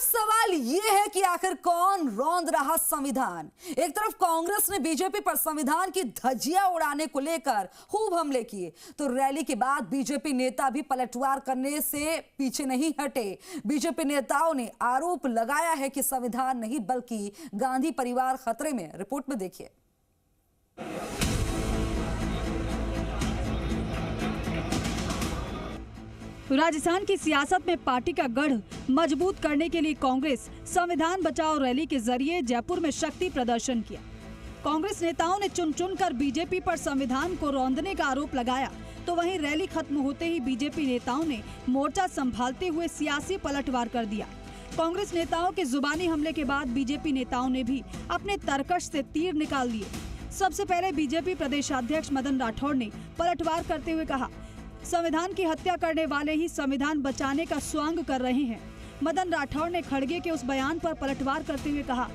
सवाल ये है कि आखिर कौन रौंद रहा संविधान। एक तरफ कांग्रेस ने बीजेपी पर संविधान की धज्जियां उड़ाने को लेकर खूब हमले किए, तो रैली के बाद बीजेपी नेता भी पलटवार करने से पीछे नहीं हटे। बीजेपी नेताओं ने आरोप लगाया है कि संविधान नहीं बल्कि गांधी परिवार खतरे में। रिपोर्ट में देखिए। राजस्थान की सियासत में पार्टी का गढ़ मजबूत करने के लिए कांग्रेस संविधान बचाओ रैली के जरिए जयपुर में शक्ति प्रदर्शन किया। कांग्रेस नेताओं ने चुन चुन कर बीजेपी पर संविधान को रौंदने का आरोप लगाया, तो वहीं रैली खत्म होते ही बीजेपी नेताओं ने मोर्चा संभालते हुए सियासी पलटवार कर दिया। कांग्रेस नेताओं के जुबानी हमले के बाद बीजेपी नेताओं ने भी अपने तरकश से तीर निकाल लिए। सबसे पहले बीजेपी प्रदेशाध्यक्ष मदन राठौड़ ने पलटवार करते हुए कहा, संविधान की हत्या करने वाले ही संविधान बचाने का स्वांग कर रहे हैं। मदन राठौड़ ने खड़गे के उस बयान पर पलटवार करते हुए कहा,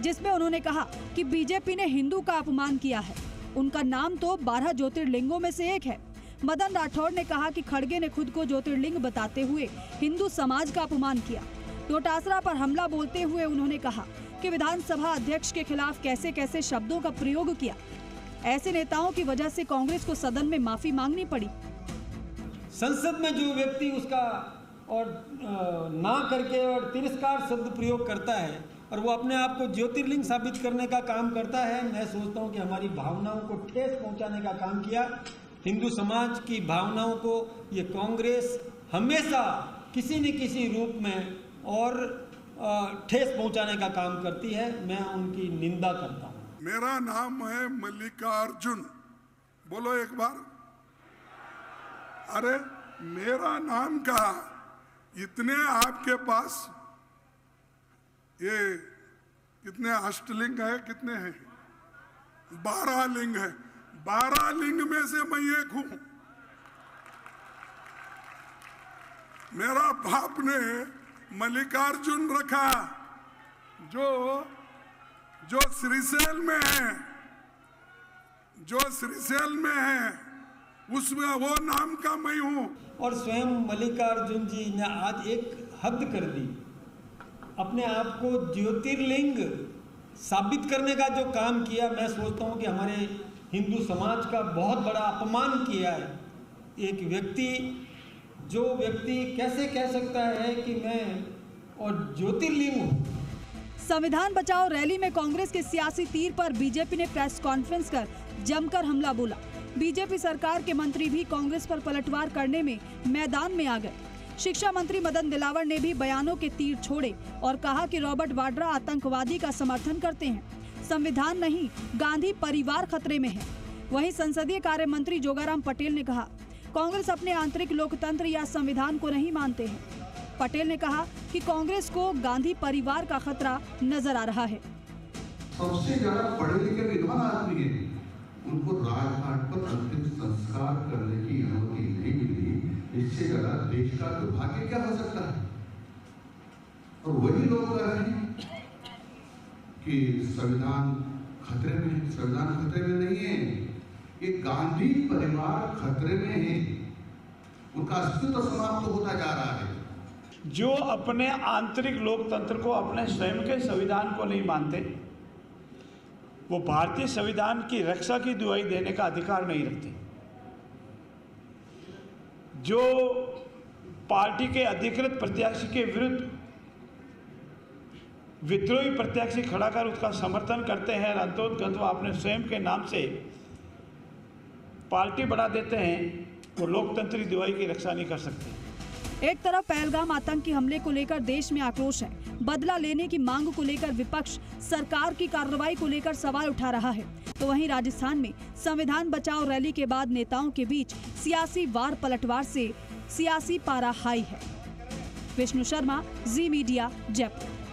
जिसमें उन्होंने कहा कि बीजेपी ने हिंदू का अपमान किया है। उनका नाम तो 12 ज्योतिर्लिंगों में से एक है। मदन राठौड़ ने कहा कि खड़गे ने खुद को ज्योतिर्लिंग बताते हुए हिंदू समाज का अपमान किया। डोटासरा पर हमला बोलते हुए उन्होंने कहा कि विधानसभा अध्यक्ष के खिलाफ कैसे कैसे शब्दों का प्रयोग किया। ऐसे नेताओं की वजह से कांग्रेस को सदन में माफी मांगनी पड़ी। संसद में जो व्यक्ति उसका और ना करके और तिरस्कार शब्द प्रयोग करता है और वो अपने आप को ज्योतिर्लिंग साबित करने का काम करता है, मैं सोचता हूँ कि हमारी भावनाओं को ठेस पहुँचाने का काम किया। हिंदू समाज की भावनाओं को ये कांग्रेस हमेशा किसी न किसी रूप में और ठेस पहुँचाने का काम करती है। मैं उनकी निंदा करता हूँ। मेरा नाम है मल्लिकार्जुन। बोलो एक बार। अरे मेरा नाम का इतने आपके पास ये कितने अष्टलिंग है, कितने हैं? 12 लिंग है। 12 लिंग में से मैं एक हूं। मेरा बाप ने मल्लिकार्जुन रखा जो श्रीशैल में है, उसमें वो नाम का मैं हूं। और स्वयं मल्लिकार्जुन जी ने आज एक हद कर दी, अपने आप को ज्योतिर्लिंग साबित करने का जो काम किया। मैं सोचता हूं कि हमारे हिंदू समाज का बहुत बड़ा अपमान किया है। एक जो व्यक्ति कैसे कह सकता है कि मैं और ज्योतिर्लिंग हूं। संविधान बचाओ रैली में कांग्रेस के सियासी तीर पर बीजेपी ने प्रेस कॉन्फ्रेंस कर जमकर हमला बोला। बीजेपी सरकार के मंत्री भी कांग्रेस पर पलटवार करने में मैदान में आ गए। शिक्षा मंत्री मदन दिलावर ने भी बयानों के तीर छोड़े और कहा कि रॉबर्ट वाड्रा आतंकवादी का समर्थन करते हैं। संविधान नहीं, गांधी परिवार खतरे में है। वहीं संसदीय कार्य मंत्री जोगाराम पटेल ने कहा, कांग्रेस अपने आंतरिक लोकतंत्र या संविधान को नहीं मानते हैं। पटेल ने कहा कि कांग्रेस को गांधी परिवार का खतरा नजर आ रहा है। सबसे ज्यादा पढ़े लिखे विद्वान आदमी है, उनको राजघाट पर अंतिम संस्कार करने की अनुमति नहीं मिली। इससे ज्यादा देश का दुर्भाग्य क्या हो सकता है? और वही लोग कह रहे हैं कि संविधान खतरे में है। संविधान खतरे में नहीं है, ये गांधी परिवार खतरे में है। उनका अस्तित्व समाप्त होता जा रहा है। जो अपने आंतरिक लोकतंत्र को, अपने स्वयं के संविधान को नहीं मानते, वो भारतीय संविधान की रक्षा की दुहाई देने का अधिकार नहीं रखते। जो पार्टी के अधिकृत प्रत्याशी के विरुद्ध विद्रोही प्रत्याशी खड़ा कर उसका समर्थन करते हैं, अंतोतगंत वो अपने स्वयं के नाम से पार्टी बढ़ा देते हैं, वो लोकतंत्र की दुहाई की रक्षा नहीं कर सकते। एक तरफ पहलगाम आतंकी हमले को लेकर देश में आक्रोश है। बदला लेने की मांग को लेकर विपक्ष सरकार की कार्रवाई को लेकर सवाल उठा रहा है, तो वहीं राजस्थान में संविधान बचाओ रैली के बाद नेताओं के बीच सियासी वार पलटवार से सियासी पारा हाई है। विष्णु शर्मा, जी मीडिया, जयपुर।